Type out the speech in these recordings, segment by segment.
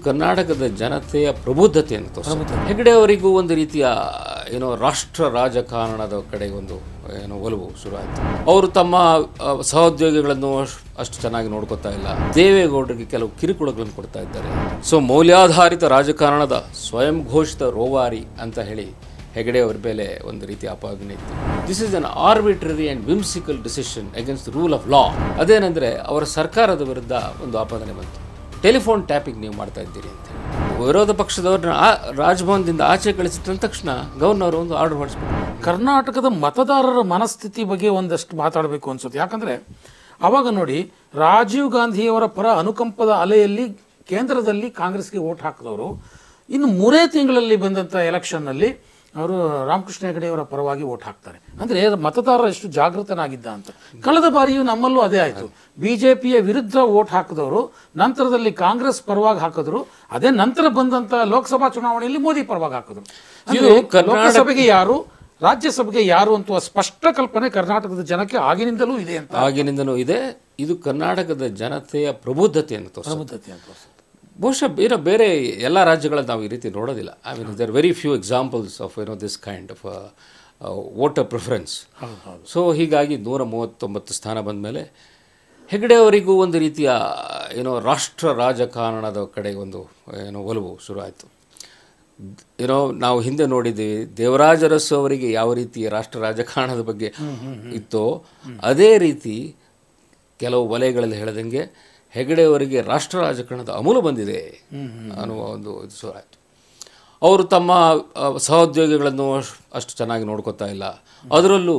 ಕರ್ನಾಟಕದ ಜನತೆಯ ಪ್ರಬುದ್ಧತೆಯನ್ನು ತೋರಿಸುತ್ತೆ. ಹೆಗಡೆ ಅವರಿಗೂ ಒಂದು ರೀತಿಯ ರಾಷ್ಟ್ರ ರಾಜಕಾರಣದ ಕಡೆಗೆ ಒಂದು ಒಲವು ಶುರುವಾಯಿತು. ಅವರು ತಮ್ಮ ಸಹೋದ್ಯೋಗಿಗಳನ್ನು ಅಷ್ಟು ಚೆನ್ನಾಗಿ ನೋಡ್ಕೋತಾ ಇಲ್ಲ. ದೇವೇಗೌಡರಿಗೆ ಕೆಲವು ಕಿರುಕುಳಗಳನ್ನು ಕೊಡ್ತಾ ಇದ್ದಾರೆ. ಸೊ ಮೌಲ್ಯಾಧಾರಿತ ರಾಜಕಾರಣದ ಸ್ವಯಂ ಘೋಷಿತ ರೋವಾರಿ ಅಂತ ಹೇಳಿ ಹೆಗಡೆ ಅವರ ಮೇಲೆ ಒಂದು ರೀತಿಯ ಆಪಾದನೆ ಇತ್ತು. This is an arbitrary and whimsical decision against the rule of law. ಅದೇನೆಂದರೆ ಅವರ ಸರ್ಕಾರದ ವಿರುದ್ಧ ಒಂದು ಆಪಾದನೆ ಬಂತು. ಟೆಲಿಫೋನ್ ಟ್ಯಾಪಿಂಗ್ ನೀವು ಮಾಡ್ತಾ ಇದ್ದೀರಿ ಅಂತ ಹೇಳಿ ವಿರೋಧ ಪಕ್ಷದವ್ರನ್ನ ರಾಜಭವನದಿಂದ ಆಚೆ ಕಳಿಸಿದ ತಕ್ಷಣ ಗವರ್ನರ್ ಒಂದು ಆರ್ಡರ್ ಮಾಡಿಸ್ಬಿಟ್ಟು ಕರ್ನಾಟಕದ ಮತದಾರರ ಮನಸ್ಥಿತಿ ಬಗ್ಗೆ ಒಂದಷ್ಟು ಮಾತಾಡಬೇಕು ಅನ್ಸುತ್ತೆ. ಯಾಕಂದರೆ ಆವಾಗ ನೋಡಿ, ರಾಜೀವ್ ಗಾಂಧಿಯವರ ಪರ ಅನುಕಂಪದ ಅಲೆಯಲ್ಲಿ ಕೇಂದ್ರದಲ್ಲಿ ಕಾಂಗ್ರೆಸ್ಗೆ ವೋಟ್ ಹಾಕಿದವರು ಇನ್ನು 3 ತಿಂಗಳಲ್ಲಿ ಬಂದಂಥ ಎಲೆಕ್ಷನ್ನಲ್ಲಿ ಅವರು ರಾಮಕೃಷ್ಣ ಹೆಗಡೆಯವರ ಪರವಾಗಿ ವೋಟ್ ಹಾಕ್ತಾರೆ. ಅಂದರೆ ಮತದಾರ ಎಷ್ಟು ಜಾಗೃತನಾಗಿದ್ದ ಅಂತ. ಕಳೆದ ಬಾರಿಯೂ ನಮ್ಮಲ್ಲೂ ಅದೇ ಆಯಿತು. ಬಿಜೆಪಿಯ ವಿರುದ್ಧ ವೋಟ್ ಹಾಕಿದವರು ನಂತರದಲ್ಲಿ ಕಾಂಗ್ರೆಸ್ ಪರವಾಗಿ ಹಾಕಿದ್ರು. ಅದೇ ನಂತರ ಬಂದಂಥ ಲೋಕಸಭಾ ಚುನಾವಣೆಯಲ್ಲಿ ಮೋದಿ ಪರವಾಗಿ ಹಾಕಿದ್ರು. ಲೋಕಸಭೆಗೆ ಯಾರು, ರಾಜ್ಯಸಭೆಗೆ ಯಾರು ಅಂತ ಸ್ಪಷ್ಟ ಕಲ್ಪನೆ ಕರ್ನಾಟಕದ ಜನಕ್ಕೆ ಆಗಿನಿಂದಲೂ ಇದೆ ಅಂತ. ಆಗಿನಿಂದಲೂ ಇದೆ. ಇದು ಕರ್ನಾಟಕದ ಜನತೆಯ ಪ್ರಬುದ್ಧತೆಯನ್ನು ತೋರಿಸುತ್ತೆ. ಬಹುಶಃ ಬೇರೆ ಎಲ್ಲ ರಾಜ್ಯಗಳಲ್ಲಿ ನಾವು ಈ ರೀತಿ ನೋಡೋದಿಲ್ಲ. I mean there very few examples of this kind of voter preference. So ಹೀಗಾಗಿ 139 ಸ್ಥಾನ ಬಂದ ಮೇಲೆ ಹೆಗಡೆ ಅವರಿಗೂ ಒಂದು ರೀತಿಯ ರಾಷ್ಟ್ರ ರಾಜಕಾರಣದ ಕಡೆಗೆ ಒಂದು ಒಲವು ಶುರುವಾಯಿತು. ನಾವು ಹಿಂದೆ ನೋಡಿದ್ದೀವಿ, ದೇವರಾಜ ಅರಸು ಅವರಿಗೆ ಯಾವ ರೀತಿ ರಾಷ್ಟ್ರ ರಾಜಕಾರಣದ ಬಗ್ಗೆ ಇತ್ತೋ ಅದೇ ರೀತಿ ಕೆಲವು ವಲಯಗಳಲ್ಲಿ ಹೇಳದಂಗೆ ಹೆಗಡೆಯವರಿಗೆ ರಾಷ್ಟ್ರ ರಾಜಕಾರಣದ ಅಮಲು ಬಂದಿದೆ ಅನ್ನುವ ಒಂದು ಇದು ಶುರುವಾಯಿತು. ಅವರು ತಮ್ಮ ಸಹೋದ್ಯೋಗಿಗಳನ್ನು ಅಷ್ಟು ಚೆನ್ನಾಗಿ ನೋಡ್ಕೋತಾ ಇಲ್ಲ. ಅದರಲ್ಲೂ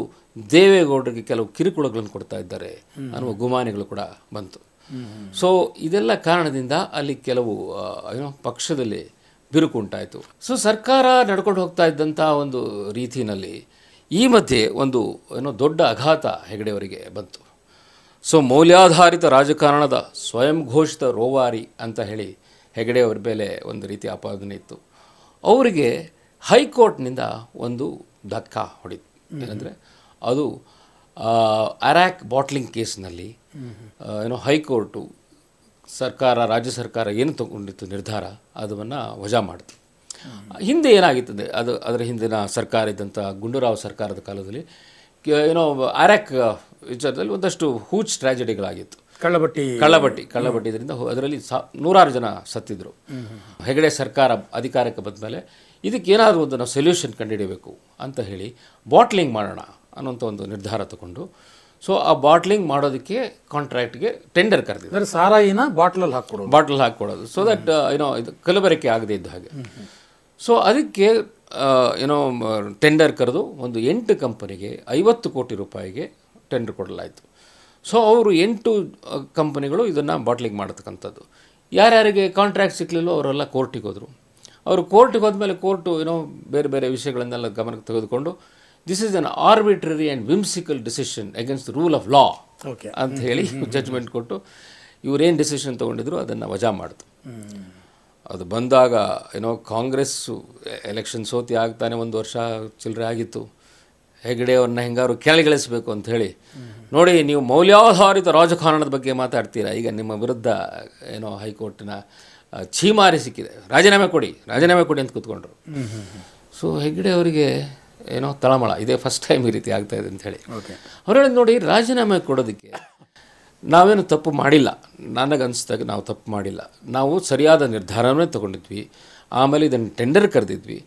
ದೇವೇಗೌಡರಿಗೆ ಕೆಲವು ಕಿರುಕುಳಗಳನ್ನು ಕೊಡ್ತಾ ಇದ್ದಾರೆ ಅನ್ನುವ ಗುಮಾನಿಗಳು ಕೂಡ ಬಂತು. ಸೊ ಇದೆಲ್ಲ ಕಾರಣದಿಂದ ಅಲ್ಲಿ ಕೆಲವು ಪಕ್ಷದಲ್ಲಿ ಬಿರುಕು ಉಂಟಾಯಿತು. ಸೊ ಸರ್ಕಾರ ನಡ್ಕೊಂಡು ಹೋಗ್ತಾ ಇದ್ದಂಥ ಒಂದು ರೀತಿಯಲ್ಲಿ ಈ ಮಧ್ಯೆ ಒಂದು ದೊಡ್ಡ ಆಘಾತ ಹೆಗಡೆಯವರಿಗೆ ಬಂತು. ಸೊ ಮೌಲ್ಯಾಧಾರಿತ ರಾಜಕಾರಣದ ಸ್ವಯಂ ಘೋಷಿತ ರೋವಾರಿ ಅಂತ ಹೇಳಿ ಹೆಗಡೆ ಅವರ ಮೇಲೆ ಒಂದು ರೀತಿಯ ಆಪಾದನೆ ಇತ್ತು. ಅವರಿಗೆ ಹೈಕೋರ್ಟ್ನಿಂದ ಒಂದು ಧಕ್ಕ ಹೊಡಿತು. ಏನಂದರೆ ಅದು ಅರಾಕ್ ಬಾಟ್ಲಿಂಗ್ ಕೇಸ್ನಲ್ಲಿ ಹೈಕೋರ್ಟು ರಾಜ್ಯ ಸರ್ಕಾರ ಏನು ತಗೊಂಡಿತ್ತು ನಿರ್ಧಾರ ಅದನ್ನು ವಜಾ ಮಾಡಿತು. ಹಿಂದೆ ಏನಾಗಿತ್ತದೆ ಅದರ ಹಿಂದಿನ ಸರ್ಕಾರ ಇದ್ದಂಥ ಗುಂಡೂರಾವ್ ಸರ್ಕಾರದ ಕಾಲದಲ್ಲಿ ಅರಾಕ್ ವಿಚಾರದಲ್ಲಿ ಒಂದಷ್ಟು ಹೂಜ್ ಟ್ರ್ಯಾಜಿಡಿಗಳಾಗಿತ್ತು. ಕಳ್ಳಬಟ್ಟಿ ಇದರಿಂದ ಅದರಲ್ಲಿ 100 ಜನ ಸತ್ತಿದ್ರು. ಹೆಗಡೆ ಸರ್ಕಾರ ಅಧಿಕಾರಕ್ಕೆ ಬಂದ ಮೇಲೆ ಇದಕ್ಕೆ ಏನಾದರೂ ಒಂದು ನಾವು ಸೊಲ್ಯೂಷನ್ ಕಂಡುಹಿಡಿಯಬೇಕು ಅಂತ ಹೇಳಿ ಬಾಟ್ಲಿಂಗ್ ಮಾಡೋಣ ಅನ್ನೋಂಥ ಒಂದು ನಿರ್ಧಾರ ತಗೊಂಡು, ಸೊ ಆ ಬಾಟ್ಲಿಂಗ್ ಮಾಡೋದಕ್ಕೆ ಕಾಂಟ್ರಾಕ್ಟ್ಗೆ ಟೆಂಡರ್ ಕರೆದಿದ್ದಾರೆ. ಸಾರಾಯಿನ ಬಾಟ್ಲ್ ಹಾಕ್ಕೊಡೋದು ಸೊ ದಟ್ ಇದು ಕಲಬೆರಕೆ ಆಗದೇ ಇದ್ದ ಹಾಗೆ. ಸೊ ಅದಕ್ಕೆ ಟೆಂಡರ್ ಕರೆದು ಒಂದು 8 ಕಂಪನಿಗೆ 50 ಕೋಟಿ ರೂಪಾಯಿಗೆ ಟೆಂಡರ್ ಕೊಡಲಾಯಿತು. ಸೊ ಅವರು 8 ಕಂಪನಿಗಳು ಇದನ್ನು ಬಾಟ್ಲಿಂಗ್ ಮಾಡತಕ್ಕಂಥದ್ದು. ಯಾರ್ಯಾರಿಗೆ ಕಾಂಟ್ರಾಕ್ಟ್ ಸಿಕ್ಕಲಿಲ್ಲೋ ಅವರೆಲ್ಲ ಕೋರ್ಟಿಗೆ ಹೋದರು. ಅವರು ಕೋರ್ಟಿಗೆ ಹೋದ್ಮೇಲೆ ಕೋರ್ಟು ಬೇರೆ ಬೇರೆ ವಿಷಯಗಳನ್ನೆಲ್ಲ ಗಮನಕ್ಕೆ ತೆಗೆದುಕೊಂಡು this is an arbitrary and whimsical decision against the rule of law ಅಂತ ಹೇಳಿ ಜಡ್ಜ್ಮೆಂಟ್ ಕೊಟ್ಟು ಇವರೇನು ಡಿಸಿಷನ್ ತೊಗೊಂಡಿದ್ರು ಅದನ್ನು ವಜಾ ಮಾಡಿತು. ಅದು ಬಂದಾಗ ಕಾಂಗ್ರೆಸ್ಸು ಎಲೆಕ್ಷನ್ ಸೋತಿ ಆಗ್ತಾನೆ 1 ವರ್ಷ ಚಿಲ್ಲರೆ ಆಗಿತ್ತು. ಹೆಗಡೆ ಅವ್ರನ್ನ ಹೆಂಗಾರು ಕೆಳಗಿಳಿಸಬೇಕು ಅಂತ ಹೇಳಿ, ನೋಡಿ ನೀವು ಮೌಲ್ಯಾಧಾರಿತ ರಾಜಕಾರಣದ ಬಗ್ಗೆ ಮಾತಾಡ್ತೀರಾ, ಈಗ ನಿಮ್ಮ ವಿರುದ್ಧ ಹೈಕೋರ್ಟಿನ ಛೀಮಾರಿ ಸಿಕ್ಕಿದೆ, ರಾಜೀನಾಮೆ ಕೊಡಿ ಅಂತ ಕೂತ್ಕೊಂಡ್ರು. ಸೊ ಹೆಗಡೆ ಅವರಿಗೆ ತಳಮಳ, ಇದೇ ಫಸ್ಟ್ ಟೈಮ್ ಈ ರೀತಿ ಆಗ್ತಾಯಿದೆ ಅಂತ ಹೇಳಿ ಅವ್ರು ಹೇಳಿದ್, ನೋಡಿ ರಾಜೀನಾಮೆ ಕೊಡೋದಕ್ಕೆ ನಾವೇನು ತಪ್ಪು ಮಾಡಿಲ್ಲ, ನನಗನ್ನಿಸ್ದಾಗ ನಾವು ತಪ್ಪು ಮಾಡಿಲ್ಲ, ನಾವು ಸರಿಯಾದ ನಿರ್ಧಾರವೇ ತಗೊಂಡಿದ್ವಿ, ಆಮೇಲೆ ಇದನ್ನು ಟೆಂಡರ್ ಕರೆದಿದ್ವಿ,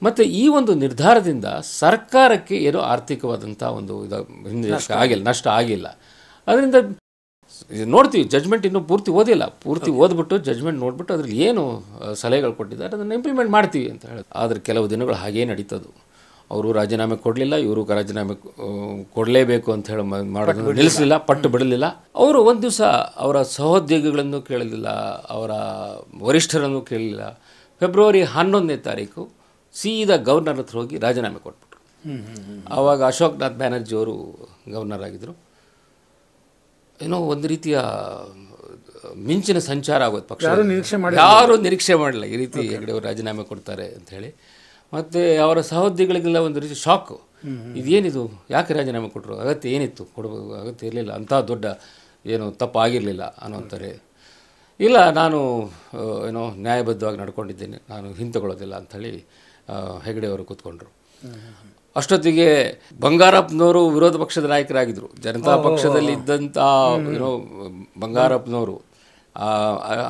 ಮತ್ತು ಈ ಒಂದು ನಿರ್ಧಾರದಿಂದ ಸರ್ಕಾರಕ್ಕೆ ಏನೋ ಆರ್ಥಿಕವಾದಂಥ ಒಂದು ನಷ್ಟ ಆಗಿಲ್ಲ. ಅದರಿಂದ ನೋಡ್ತೀವಿ, ಜಡ್ಜ್ಮೆಂಟ್ ಇನ್ನೂ ಪೂರ್ತಿ ಓದ್ಬಿಟ್ಟು ಜಡ್ಜ್ಮೆಂಟ್ ನೋಡಿಬಿಟ್ಟು ಅದ್ರಲ್ಲಿ ಏನು ಸಲಹೆಗಳು ಕೊಟ್ಟಿದ್ದಾರೆ ಅದನ್ನು ಇಂಪ್ಲಿಮೆಂಟ್ ಮಾಡ್ತೀವಿ ಅಂತ ಹೇಳೋದು. ಆದರೆ ಕೆಲವು ದಿನಗಳು ಹಾಗೇ ನಡೀತದು. ಅವರು ರಾಜೀನಾಮೆ ಕೊಡಲಿಲ್ಲ, ಇವರು ರಾಜೀನಾಮೆ ಕೊಡಲೇಬೇಕು ಅಂತ ಹೇಳಿ ಮಾಡೋದು ನಿಲ್ಲಿಸಲಿಲ್ಲ, ಪಟ್ಟು ಬಿಡಲಿಲ್ಲ. ಅವರು ಒಂದು ದಿವಸ ಅವರ ಸಹೋದ್ಯೋಗಿಗಳನ್ನು ಕೇಳಲಿಲ್ಲ, ಅವರ ವರಿಷ್ಠರನ್ನು ಕೇಳಲಿಲ್ಲ. ಫೆಬ್ರವರಿ 11ನೇ ತಾರೀಕು ಸೀದಾ ಗವರ್ನರ್ ಹತ್ರ ಹೋಗಿ ರಾಜೀನಾಮೆ ಕೊಟ್ಬಿಟ್ರು. ಆವಾಗ ಅಶೋಕ್ನಾಥ್ ಬ್ಯಾನರ್ಜಿ ಅವರು ಗವರ್ನರ್ ಆಗಿದ್ದರು. ಒಂದು ರೀತಿಯ ಮಿಂಚಿನ ಸಂಚಾರ ಆಗೋದು. ಪಕ್ಷ ಯಾರೂ ನಿರೀಕ್ಷೆ ಮಾಡಲಿಲ್ಲ ಈ ರೀತಿ ಹೆಗಡೆ ಅವರು ರಾಜೀನಾಮೆ ಕೊಡ್ತಾರೆ ಅಂಥೇಳಿ. ಮತ್ತು ಅವರ ಸಹೋದ್ಯೋಗಿಗಳಿಗೆಲ್ಲ ಒಂದು ರೀತಿ ಶಾಕು, ಇದೇನಿದು, ಯಾಕೆ ರಾಜೀನಾಮೆ ಕೊಟ್ಟರು, ಅಗತ್ಯ ಏನಿತ್ತು, ಕೊಡಬೇಕು, ಅಗತ್ಯ ಇರಲಿಲ್ಲ, ಅಂಥ ದೊಡ್ಡ ಏನು ತಪ್ಪಾಗಿರಲಿಲ್ಲ ಅನ್ನೋಂತಾರೆ. ಇಲ್ಲ ನಾನು ಏನೋ ನ್ಯಾಯಬದ್ಧವಾಗಿ ನಡ್ಕೊಂಡಿದ್ದೇನೆ, ನಾನು ಹಿಂತಗೊಳ್ಳೋದಿಲ್ಲ ಅಂಥೇಳಿ ಹೆಗಡೆ ಅವರು ಕೂತ್ಕೊಂಡ್ರು. ಅಷ್ಟೊತ್ತಿಗೆ ಬಂಗಾರಪ್ಪನವರು ವಿರೋಧ ಪಕ್ಷದ ನಾಯಕರಾಗಿದ್ದರು. ಜನತಾ ಪಕ್ಷದಲ್ಲಿ ಇದ್ದಂಥ ಏನೋ ಬಂಗಾರಪ್ಪನವರು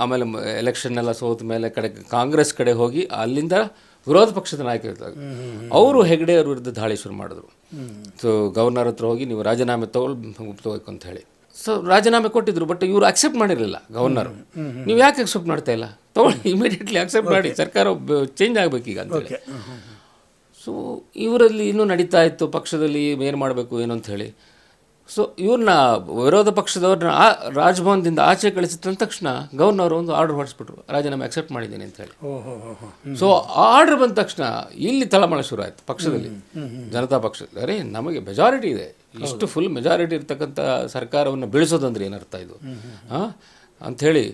ಆಮೇಲೆ ಎಲೆಕ್ಷನ್ ಎಲ್ಲ ಸೋತ ಮೇಲೆ ಕಾಂಗ್ರೆಸ್ ಕಡೆ ಹೋಗಿ ಅಲ್ಲಿಂದ ವಿರೋಧ ಪಕ್ಷದ ನಾಯಕರಿದ್ದಾಗ ಅವರು ಹೆಗಡೆ ಅವ್ರ ವಿರುದ್ಧ ದಾಳಿ ಶುರು ಮಾಡಿದ್ರು. ಸೊ ಗವರ್ನರ್ ಹತ್ರ ಹೋಗಿ ನೀವು ರಾಜೀನಾಮೆ ತಗೋಬೇಕು ಅಂತ ಹೇಳಿ. ಸೊ ರಾಜೀನಾಮೆ ಕೊಟ್ಟಿದ್ರು, ಬಟ್ ಇವರು ಅಕ್ಸೆಪ್ಟ್ ಮಾಡಿರಲಿಲ್ಲ ಗವರ್ನರ್. ನೀವು ಯಾಕೆ ಅಕ್ಸೆಪ್ಟ್ ಮಾಡ್ತಾ ಇಲ್ಲ, ತಗೊಳ್ಳಿ ಇಮಿಡಿಯೇಟ್ಲಿ ಅಕ್ಸೆಪ್ಟ್ ಮಾಡಿ, ಸರ್ಕಾರ ಚೇಂಜ್ ಆಗಬೇಕೀಗ ಅಂತೇಳಿ. ಸೊ ಇವರಲ್ಲಿ ಇನ್ನೂ ನಡೀತಾ ಇತ್ತು ಪಕ್ಷದಲ್ಲಿ ಏನು ಮಾಡಬೇಕು ಏನು ಅಂತ ಹೇಳಿ. ಸೊ ಇವ್ರನ್ನ ವಿರೋಧ ಪಕ್ಷದವ್ರನ್ನ ರಾಜಭವನದಿಂದ ಆಚೆ ಕಳಿಸಿದ ತಕ್ಷಣ ಗವರ್ನರ್ ಒಂದು ಆರ್ಡರ್ ಹೊರಡಿಸ್ಬಿಟ್ರು, ರಾಜೀನಾಮೆ ಅಕ್ಸೆಪ್ಟ್ ಮಾಡಿದ್ದೀನಿ ಅಂತ ಹೇಳಿ. ಸೊ ಆರ್ಡರ್ ಬಂದ ತಕ್ಷಣ ಇಲ್ಲಿ ತಳಮಳ ಶುರು ಆಯಿತು ಪಕ್ಷದಲ್ಲಿ, ಜನತಾ ಪಕ್ಷದಲ್ಲಿ. ಅರೆ ನಮಗೆ ಮೆಜಾರಿಟಿ ಇದೆ, ಇಷ್ಟು ಫುಲ್ ಮೆಜಾರಿಟಿ ಇರ್ತಕ್ಕಂಥ ಸರ್ಕಾರವನ್ನು ಬೀಳಿಸೋದಂದ್ರೆ ಏನರ್ಥ ಇದು ಅಂಥೇಳಿ.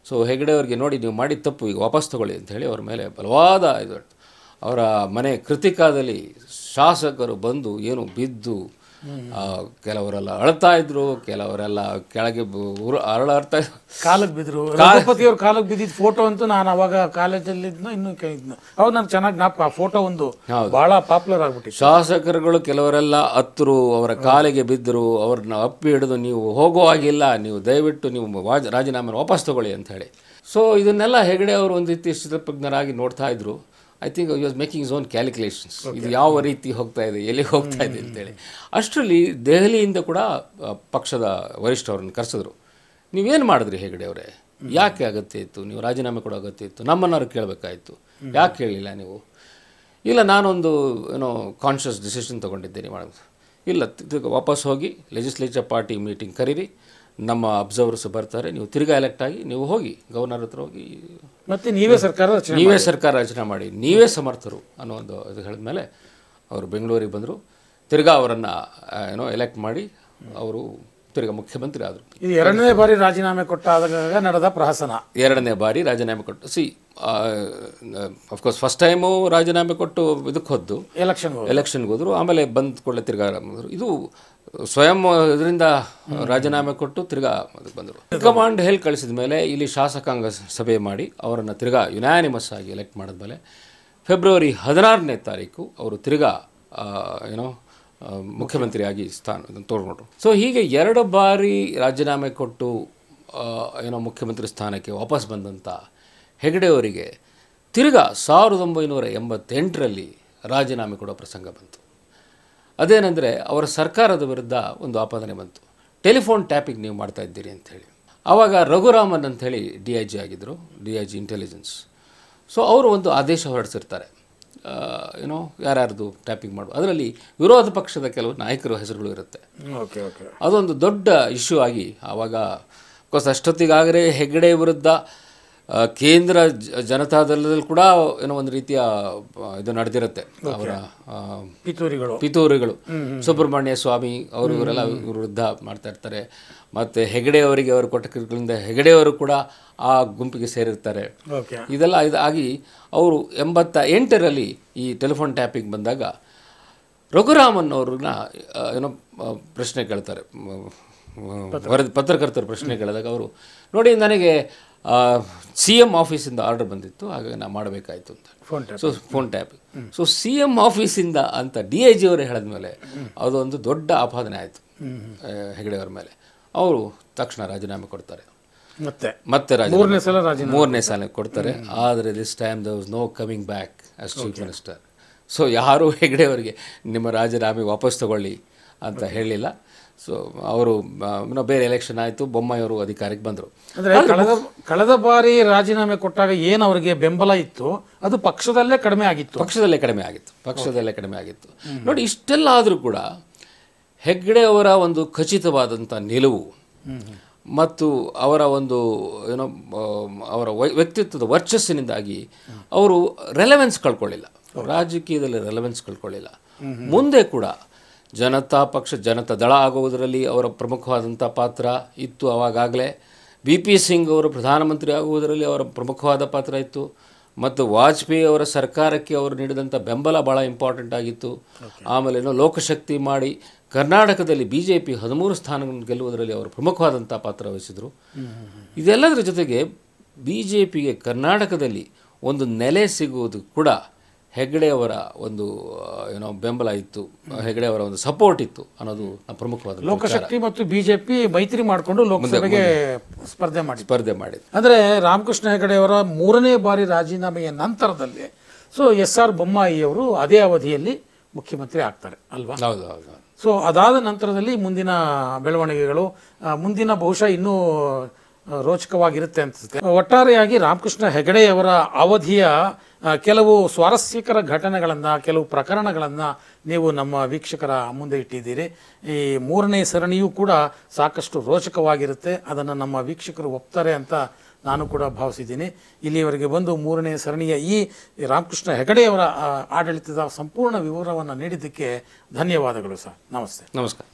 ಸೊ ಹೆಗಡೆ ಅವ್ರಿಗೆ ನೋಡಿ ನೀವು ಮಾಡಿದ ತಪ್ಪು, ಈಗ ವಾಪಸ್ ತಗೊಳ್ಳಿ ಅಂಥೇಳಿ ಅವ್ರ ಮೇಲೆ ಬಲವಾದ ಇದು. ಅವರ ಮನೆ ಕೃತಿಕಾದಲ್ಲಿ ಶಾಸಕರು ಬಂದು ಏನು ಬಿದ್ದು, ಕೆಲವರೆಲ್ಲ ಅಳ್ತಾ ಇದ್ರು, ಕೆಲವರೆಲ್ಲ ಕೆಳಗೆ ಅರಳಾಡ್ತಾ ಇದ್ರು, ಕಾಲಕ್ಕೆ ಬಿದ್ರು. ರಘುಪತಿಯವ್ರ ಕಾಲಕ್ಕೆ ಬಿದ್ದಿದ್ದ ಫೋಟೋ ಅಂತೂ ನಾನು ಅವಾಗ ಕಾಲೇಜಲ್ಲಿ ಇನ್ನೂ ಅವಾಗ ನಾನು ಚೆನ್ನಾಗಿ ಜ್ಞಾಪಕ. ಆ ಫೋಟೋ ಒಂದು ಬಹಳ ಪಾಪ್ಯುಲರ್ ಆಗ್ಬಿಟ್ಟಿತ್ತು. ಶಾಸಕರುಗಳು ಕೆಲವರೆಲ್ಲ ಹತ್ತರು, ಅವರ ಕಾಲಿಗೆ ಬಿದ್ದರು, ಅವ್ರನ್ನ ಅಪ್ಪಿ ಹಿಡಿದು ನೀವು ಹೋಗೋ ಆಗಿಲ್ಲ, ನೀವು ದಯವಿಟ್ಟು ನೀವು ರಾಜೀನಾಮೆ ವಾಪಸ್ ತಗೊಳ್ಳಿ ಅಂತ ಹೇಳಿ. ಸೊ ಇದನ್ನೆಲ್ಲ ಹೆಗಡೆ ಅವರು ಒಂದು ರೀತಿ ಸ್ಥಿತಪ್ರಜ್ಞರಾಗಿ ನೋಡ್ತಾ ಇದ್ರು. I think you was making is own calculations, ಇದು ಯಾವ ರೀತಿ ಹೋಗ್ತಾ ಇದೆ, ಎಲ್ಲಿಗೆ ಹೋಗ್ತಾ ಇದೆ ಅಂತೇಳಿ. ಅಷ್ಟರಲ್ಲಿ ದೆಹಲಿಯಿಂದ ಕೂಡ ಪಕ್ಷದ ವರಿಷ್ಠವ್ರನ್ನ ಕರೆಸಿದ್ರು. ನೀವೇನು ಮಾಡಿದ್ರಿ ಹೆಗಡೆ ಅವರೇ, ಯಾಕೆ ಅಗತ್ಯ ಇತ್ತು, ನೀವು ರಾಜೀನಾಮೆ ಕೊಡೋ ಅಗತ್ಯ ಇತ್ತು, ನಮ್ಮನ್ನಾರು ಕೇಳಬೇಕಾಯಿತು, ಯಾಕೆ ಕೇಳಲಿಲ್ಲ ನೀವು? ಇಲ್ಲ ನಾನೊಂದು ಏನೋ ಕಾನ್ಷಿಯಸ್ ಡಿಸಿಷನ್ ತೊಗೊಂಡಿದ್ದೇನೆ ಮಾಡೋದು. ಇಲ್ಲ ವಾಪಸ್ ಹೋಗಿ ಲೆಜಿಸ್ಲೇಚರ್ ಪಾರ್ಟಿ ಮೀಟಿಂಗ್ ಕರೀರಿ, ನಮ್ಮ ಅಬ್ಸರ್ವರ್ಸ್ ಬರ್ತಾರೆ, ನೀವು ತಿರ್ಗಾ ಎಲೆಕ್ಟ್ ಆಗಿ ನೀವು ಹೋಗಿ ಗವರ್ನರ್ ಹತ್ರ ಹೋಗಿ ಮತ್ತೆ ನೀವೇ ಸರ್ಕಾರ ರಚನೆ ಮಾಡಿ, ನೀವೇ ಸಮರ್ಥರು ಅನ್ನೋ ಒಂದು ಇದು ಹೇಳಿದ ಮೇಲೆ ಅವರು ಬೆಂಗಳೂರಿಗೆ ಬಂದರು. ತಿರ್ಗಾ ಅವರನ್ನು ಏನೋ ಎಲೆಕ್ಟ್ ಮಾಡಿ ಅವರು ತಿರ್ಗಾ ಮುಖ್ಯಮಂತ್ರಿ ಆದರು. ಇದು ಎರಡನೇ ಬಾರಿ ರಾಜೀನಾಮೆ ಕೊಟ್ಟಾಗ ನಡೆದ ಪ್ರಹಸನ. ಎರಡನೇ ಬಾರಿ ರಾಜೀನಾಮೆ ಕೊಟ್ಟು ಅಫ್ಕೋರ್ಸ್ ಫಸ್ಟ್ ಟೈಮು ರಾಜೀನಾಮೆ ಕೊಟ್ಟು ಇದಕ್ಕೆ ಹೋದ್ದು ಎಲೆಕ್ಷನ್ಗೆ ಹೋದರು. ಆಮೇಲೆ ಬಂದ ಕೂಡಲೇ ತಿರ್ಗಾ ಇದು ಸ್ವಯಂ ಇದರಿಂದ ರಾಜೀನಾಮೆ ಕೊಟ್ಟು ತಿರ್ಗಾ ಅದಕ್ಕೆ ಬಂದರು. ಹೈಕಮಾಂಡ್ ಹೇಳಿ ಕಳಿಸಿದ ಮೇಲೆ ಇಲ್ಲಿ ಶಾಸಕಾಂಗ ಸಭೆ ಮಾಡಿ ಅವರನ್ನು ತಿರ್ಗಾ ಯುನಾನಿಮಸ್ ಆಗಿ ಎಲೆಕ್ಟ್ ಮಾಡಿದ್ಮೇಲೆ ಫೆಬ್ರವರಿ 16ನೇ ತಾರೀಕು ಅವರು ತಿರ್ಗಾ ಏನೋ ಮುಖ್ಯಮಂತ್ರಿಯಾಗಿ ಸ್ಥಾನ ತೋರ್ಕೊಂಡ್ರು. ಸೊ ಹೀಗೆ 2 ಬಾರಿ ರಾಜೀನಾಮೆ ಕೊಟ್ಟು ಏನೋ ಮುಖ್ಯಮಂತ್ರಿ ಸ್ಥಾನಕ್ಕೆ ವಾಪಸ್ ಬಂದಂಥ ಹೆಗಡೆ ಅವರಿಗೆ ತಿರ್ಗಾ 1988ರಲ್ಲಿ ರಾಜೀನಾಮೆ ಕೊಡೋ ಪ್ರಸಂಗ ಬಂತು. ಅದೇನೆಂದರೆ ಅವರ ಸರ್ಕಾರದ ವಿರುದ್ಧ ಒಂದು ಆಪಾದನೆ ಬಂತು, ಟೆಲಿಫೋನ್ ಟ್ಯಾಪಿಂಗ್ ನೀವು ಮಾಡ್ತಾ ಇದ್ದೀರಿ ಅಂಥೇಳಿ. ಆವಾಗ ರಘುರಾಮನ್ ಅಂಥೇಳಿ DIG ಆಗಿದ್ದರು, DIG ಇಂಟೆಲಿಜೆನ್ಸ್. ಸೊ ಅವರು ಒಂದು ಆದೇಶ ಹೊರಡಿಸಿರ್ತಾರೆ, ಏನೋ ಯಾರ್ಯಾರ್ದು ಟ್ಯಾಪಿಂಗ್ ಮಾಡುವ, ಅದರಲ್ಲಿ ವಿರೋಧ ಪಕ್ಷದ ಕೆಲವು ನಾಯಕರ ಹೆಸರುಗಳು ಇರುತ್ತೆ. ಅದೊಂದು ದೊಡ್ಡ ಇಶ್ಯೂ ಆಗಿ ಆವಾಗ ಕೋರ್ಸ್ ಅಷ್ಟೊತ್ತಿಗಾಗಲೇ ಹೆಗಡೆ ವಿರುದ್ಧ ಕೇಂದ್ರ ಜನತಾದಳದಲ್ಲಿ ಕೂಡ ಏನೋ ಒಂದು ರೀತಿಯ ಇದು ನಡೆದಿರುತ್ತೆ. ಅವರ ಪಿತೂರಿಗಳು ಸುಬ್ರಹ್ಮಣ್ಯ ಸ್ವಾಮಿ ಅವರು ಇವರೆಲ್ಲ ವಿರುದ್ಧ ಮಾಡ್ತಾ ಇರ್ತಾರೆ. ಮತ್ತು ಹೆಗಡೆ ಅವರಿಗೆ ಅವರು ಕೊಟ್ಟ ಕಿರುಕುಳದಿಂದ ಹೆಗಡೆಯವರು ಕೂಡ ಆ ಗುಂಪಿಗೆ ಸೇರಿರ್ತಾರೆ. ಇದೆಲ್ಲ ಇದಾಗಿ ಅವರು 88ರಲ್ಲಿ ಈ ಟೆಲಿಫೋನ್ ಟ್ಯಾಪಿಂಗ್ ಬಂದಾಗ ರಘುರಾಮನ್ ಅವ್ರನ್ನ ಏನೋ ಪ್ರಶ್ನೆ ಕೇಳ್ತಾರೆ, ಪತ್ರಕರ್ತರು ಪ್ರಶ್ನೆ ಕೇಳಿದಾಗ ಅವರು ನೋಡಿ ನನಗೆ CM ಆಫೀಸಿಂದ ಆರ್ಡರ್ ಬಂದಿತ್ತು, ಹಾಗಾಗಿ ನಾವು ಮಾಡಬೇಕಾಯ್ತು ಅಂತ. So phone tap. So CM ಆಫೀಸಿಂದ ಅಂತ DIG ಅವರೇ ಹೇಳಿದ್ಮೇಲೆ ಅದೊಂದು ದೊಡ್ಡ ಆಪಾದನೆ ಆಯಿತು ಹೆಗಡೆ ಅವರ ಮೇಲೆ. ಅವರು ತಕ್ಷಣ ರಾಜೀನಾಮೆ ಕೊಡ್ತಾರೆ, ಮತ್ತೆ ಮೂರನೇ ಸಲ ಕೊಡ್ತಾರೆ. ಆದರೆ this time the was no coming back as chief minister. So ಯಾರೂ ಹೆಗಡೆ ಅವರಿಗೆ ನಿಮ್ಮ ರಾಜೀನಾಮೆ ವಾಪಸ್ ತಗೊಳ್ಳಿ ಅಂತ ಹೇಳಲಿಲ್ಲ. ಸೊ ಅವರು ಬೇರೆ ಎಲೆಕ್ಷನ್ ಆಯಿತು, ಬೊಮ್ಮಾಯಿಯವರು ಅಧಿಕಾರಕ್ಕೆ ಬಂದರು. ಅಂದರೆ ಕಳೆದ ಬಾರಿ ರಾಜೀನಾಮೆ ಕೊಟ್ಟಾಗ ಏನು ಅವರಿಗೆ ಬೆಂಬಲ ಇತ್ತು ಅದು ಪಕ್ಷದಲ್ಲೇ ಕಡಿಮೆ ಆಗಿತ್ತು. ನೋಡಿ ಇಷ್ಟೆಲ್ಲ ಆದರೂ ಕೂಡ ಹೆಗ್ಡೆ ಅವರ ಒಂದು ಖಚಿತವಾದಂಥ ನಿಲುವು ಮತ್ತು ಅವರ ಒಂದು ಏನೋ ಅವರ ವ್ಯಕ್ತಿತ್ವದ ವರ್ಚಸ್ಸಿನಿಂದಾಗಿ ಅವರು ರೆಲೆವೆನ್ಸ್ ಕಳ್ಕೊಳ್ಳಿಲ್ಲ, ರಾಜಕೀಯದಲ್ಲಿ ರೆಲೆವೆನ್ಸ್ ಕಳ್ಕೊಳ್ಳಿಲ್ಲ. ಮುಂದೆ ಕೂಡ ಜನತಾ ಪಕ್ಷ ಜನತಾ ದಳ ಆಗುವುದರಲ್ಲಿ ಅವರ ಪ್ರಮುಖವಾದಂಥ ಪಾತ್ರ ಇತ್ತು. ಆವಾಗಲೇ BP ಸಿಂಗ್ ಅವರು ಪ್ರಧಾನಮಂತ್ರಿ ಆಗುವುದರಲ್ಲಿ ಅವರ ಪ್ರಮುಖವಾದ ಪಾತ್ರ ಇತ್ತು. ಮತ್ತು ವಾಜಪೇಯಿ ಅವರ ಸರ್ಕಾರಕ್ಕೆ ಅವರು ನೀಡಿದಂಥ ಬೆಂಬಲ ಭಾಳ ಇಂಪಾರ್ಟೆಂಟ್ ಆಗಿತ್ತು. ಆಮೇಲೆ ಲೋಕಶಕ್ತಿ ಮಾಡಿ ಕರ್ನಾಟಕದಲ್ಲಿ BJP 13 ಸ್ಥಾನಗಳನ್ನು ಗೆಲ್ಲುವುದರಲ್ಲಿ ಅವರು ಪ್ರಮುಖವಾದಂಥ ಪಾತ್ರ ವಹಿಸಿದರು. ಇದೆಲ್ಲದರ ಜೊತೆಗೆ BJPಗೆ ಕರ್ನಾಟಕದಲ್ಲಿ ಒಂದು ನೆಲೆ ಸಿಗುವುದು ಕೂಡ ಹೆಗಡೆಯವರ ಒಂದು ಬೆಂಬಲ ಇತ್ತು, ಹೆಗಡೆಯವರ ಒಂದು ಸಪೋರ್ಟ್ ಇತ್ತು ಅನ್ನೋದು ಪ್ರಮುಖವಾದ. ಲೋಕಶಕ್ತಿ ಮತ್ತು ಬಿಜೆಪಿ ಮೈತ್ರಿ ಮಾಡಿಕೊಂಡು ಲೋಕಸಭೆಗೆ ಸ್ಪರ್ಧೆ ಮಾಡಿದೆ. ಅಂದರೆ ರಾಮಕೃಷ್ಣ ಹೆಗಡೆಯವರ 3ನೇ ಬಾರಿ ರಾಜೀನಾಮೆಯ ನಂತರದಲ್ಲಿ SR ಬೊಮ್ಮಾಯಿ ಅವರು ಅದೇ ಅವಧಿಯಲ್ಲಿ ಮುಖ್ಯಮಂತ್ರಿ ಆಗ್ತಾರೆ ಅಲ್ವಾ? ಹೌದು. ಸೊ ಅದಾದ ನಂತರದಲ್ಲಿ ಮುಂದಿನ ಬೆಳವಣಿಗೆಗಳು ಮುಂದಿನ ಬಹುಶಃ ಇನ್ನೂ ರೋಚಕವಾಗಿರುತ್ತೆ ಅನಿಸುತ್ತೆ. ಒಟ್ಟಾರೆಯಾಗಿ ರಾಮಕೃಷ್ಣ ಹೆಗಡೆಯವರ ಅವಧಿಯ ಕೆಲವು ಸ್ವಾರಸ್ಯಕರ ಘಟನೆಗಳನ್ನು, ಕೆಲವು ಪ್ರಕರಣಗಳನ್ನು ನೀವು ನಮ್ಮ ವೀಕ್ಷಕರ ಮುಂದೆ ಇಟ್ಟಿದ್ದೀರಿ. ಈ 3ನೇ ಸರಣಿಯೂ ಕೂಡ ಸಾಕಷ್ಟು ರೋಚಕವಾಗಿರುತ್ತೆ. ಅದನ್ನು ನಮ್ಮ ವೀಕ್ಷಕರು ಒಪ್ತಾರೆ ಅಂತ ನಾನು ಕೂಡ ಭಾವಿಸಿದ್ದೀನಿ. ಇಲ್ಲಿಯವರೆಗೆ ಬಂದು 3ನೇ ಸರಣಿಯ ಈ ರಾಮಕೃಷ್ಣ ಹೆಗಡೆಯವರ ಆಡಳಿತದ ಸಂಪೂರ್ಣ ವಿವರವನ್ನು ನೀಡಿದ್ದಕ್ಕೆ ಧನ್ಯವಾದಗಳು ಸರ್. ನಮಸ್ತೆ. ನಮಸ್ಕಾರ.